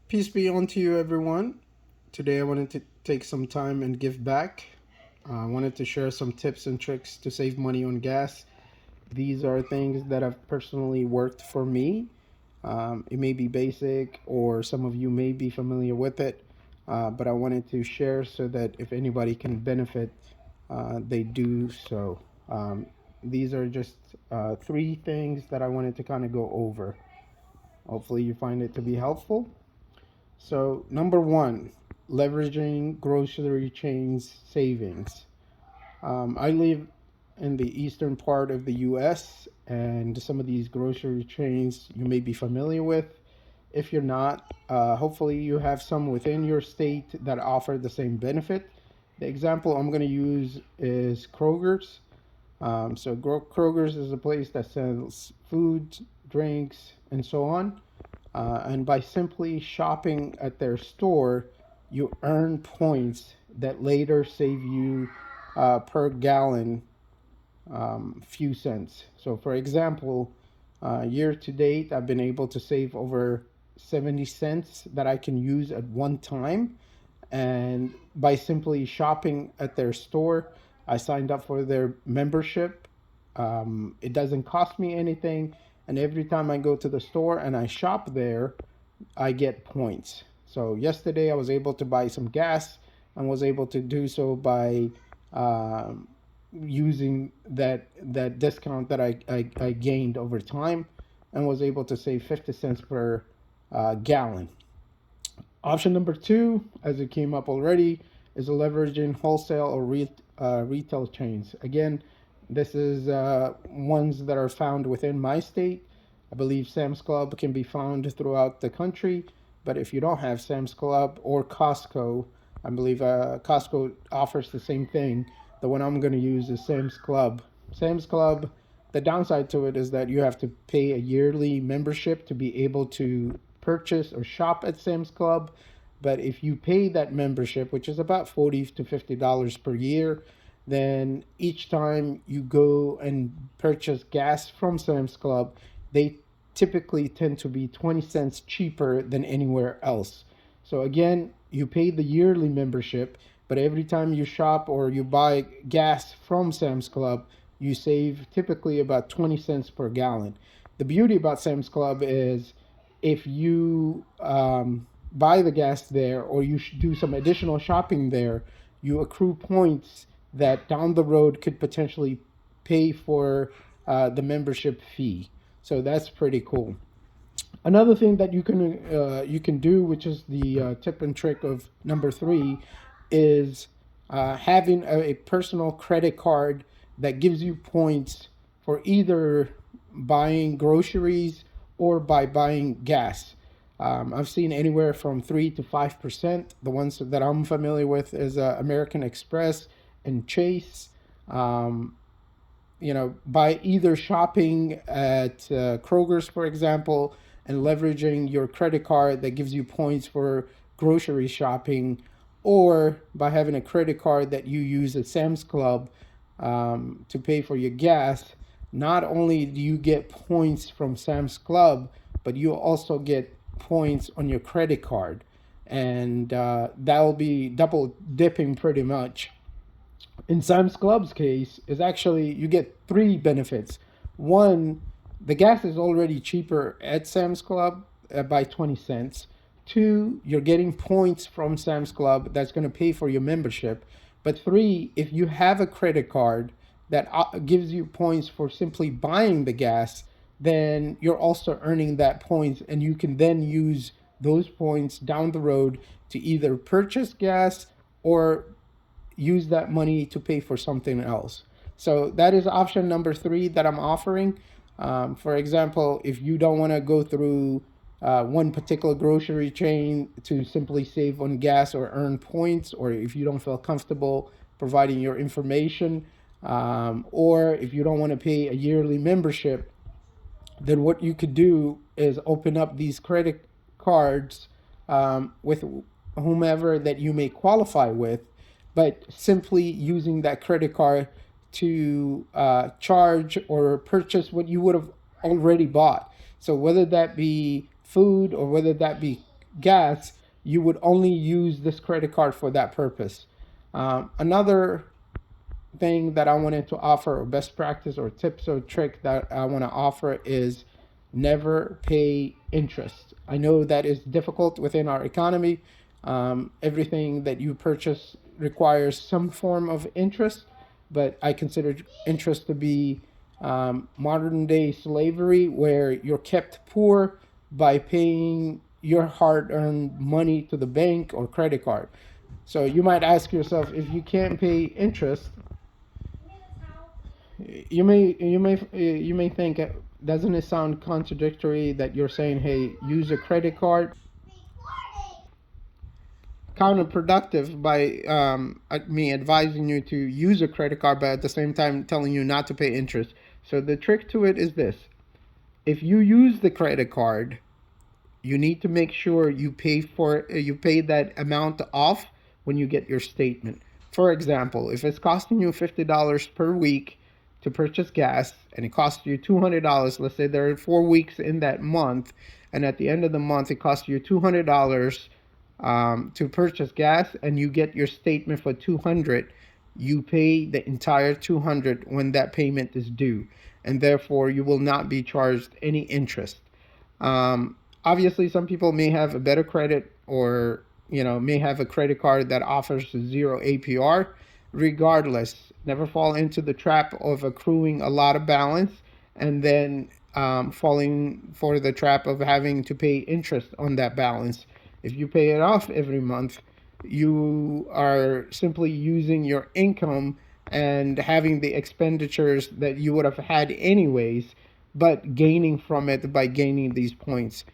Peace be unto you, everyone. Today, I wanted to take some time and give back. I wanted to share some tips and tricks to save money on gas. These are things that have personally worked for me. It may be basic, or some of you may be familiar with it, but I wanted to share so that if anybody can benefit, they do so. Um, these are just three things that I wanted to kind of go over. Hopefully, you find it to be helpful. So, number one, leveraging grocery chains savings. I live in the eastern part of the US, and some of these grocery chains you may be familiar with. If you're not, hopefully you have some within your state that offer the same benefit. The example I'm going to use is Kroger's. Kroger's is a place that sells food, drinks, and so on. And by simply shopping at their store, you earn points that later save you per gallon few cents. So, for example, year to date, I've been able to save over 70 cents that I can use at one time. And by simply shopping at their store, I signed up for their membership. It doesn't cost me anything. And every time I go to the store and I shop there, I get points. So yesterday I was able to buy some gas and was able to do so by um, using that discount that I gained over time, and was able to save 50 cents per gallon. Option number two, as it came up already, is leveraging wholesale or retail chains. Again, this is ones that are found within my state. I believe Sam's Club can be found throughout the country, but if you don't have Sam's Club or Costco, I believe Costco offers the same thing. The one I'm going to use is Sam's Club. Sam's Club, the downside to it is that you have to pay a yearly membership to be able to purchase or shop at Sam's Club. But if you pay that membership, which is about $40 to $50 per year, then each time you go and purchase gas from Sam's Club, they typically tend to be 20 cents cheaper than anywhere else. So again, you pay the yearly membership, but every time you shop or you buy gas from Sam's Club, you save typically about 20 cents per gallon. The beauty about Sam's Club is if you buy the gas there or you do some additional shopping there, you accrue points that down the road could potentially pay for the membership fee. So that's pretty cool. Another thing that you can do, which is the tip and trick of number three, is having a personal credit card that gives you points for either buying groceries or by buying gas. I've seen anywhere from 3 to 5%. The ones that I'm familiar with is American Express and Chase. Um, by either shopping at Kroger's, for example, and leveraging your credit card that gives you points for grocery shopping, or by having a credit card that you use at Sam's Club to pay for your gas. Not only do you get points from Sam's Club, but you also get points on your credit card. And that'll be double dipping pretty much. In Sam's Club's case, is actually you get three benefits. One, the gas is already cheaper at Sam's Club by 20 cents. Two, you're getting points from Sam's Club that's going to pay for your membership. But three, if you have a credit card that gives you points for simply buying the gas, then you're also earning that points, and you can then use those points down the road to either purchase gas or use that money to pay for something else. So that is option number three that I'm offering. For example, if you don't want to go through one particular grocery chain to simply save on gas or earn points, or if you don't feel comfortable providing your information, or if you don't want to pay a yearly membership, then what you could do is open up these credit cards with whomever that you may qualify with, but simply using that credit card to charge or purchase what you would have already bought. So whether that be food or whether that be gas, you would only use this credit card for that purpose. Another thing that I wanted to offer, or best practice, or tips or trick that I want to offer is never pay interest. I know that is difficult within our economy. Everything that you purchase requires some form of interest, but I consider interest to be modern day slavery, where you're kept poor by paying your hard earned money to the bank or credit card. So you might ask yourself, if you can't pay interest, you may think, doesn't it sound contradictory that you're saying, hey, use a credit card? Counterproductive by me advising you to use a credit card, but at the same time telling you not to pay interest. So the trick to it is this: if you use the credit card, you need to make sure you pay that amount off when you get your statement. For example, if it's costing you $50 per week to purchase gas, and it costs you $200, let's say there are 4 weeks in that month, and at the end of the month it costs you $200 to purchase gas, and you get your statement for 200, you pay the entire 200 when that payment is due, and therefore you will not be charged any interest. Obviously, some people may have a better credit, or may have a credit card that offers zero APR. Regardless, never fall into the trap of accruing a lot of balance and then falling for the trap of having to pay interest on that balance. If you pay it off every month, you are simply using your income and having the expenditures that you would have had anyways, but gaining from it by gaining these points.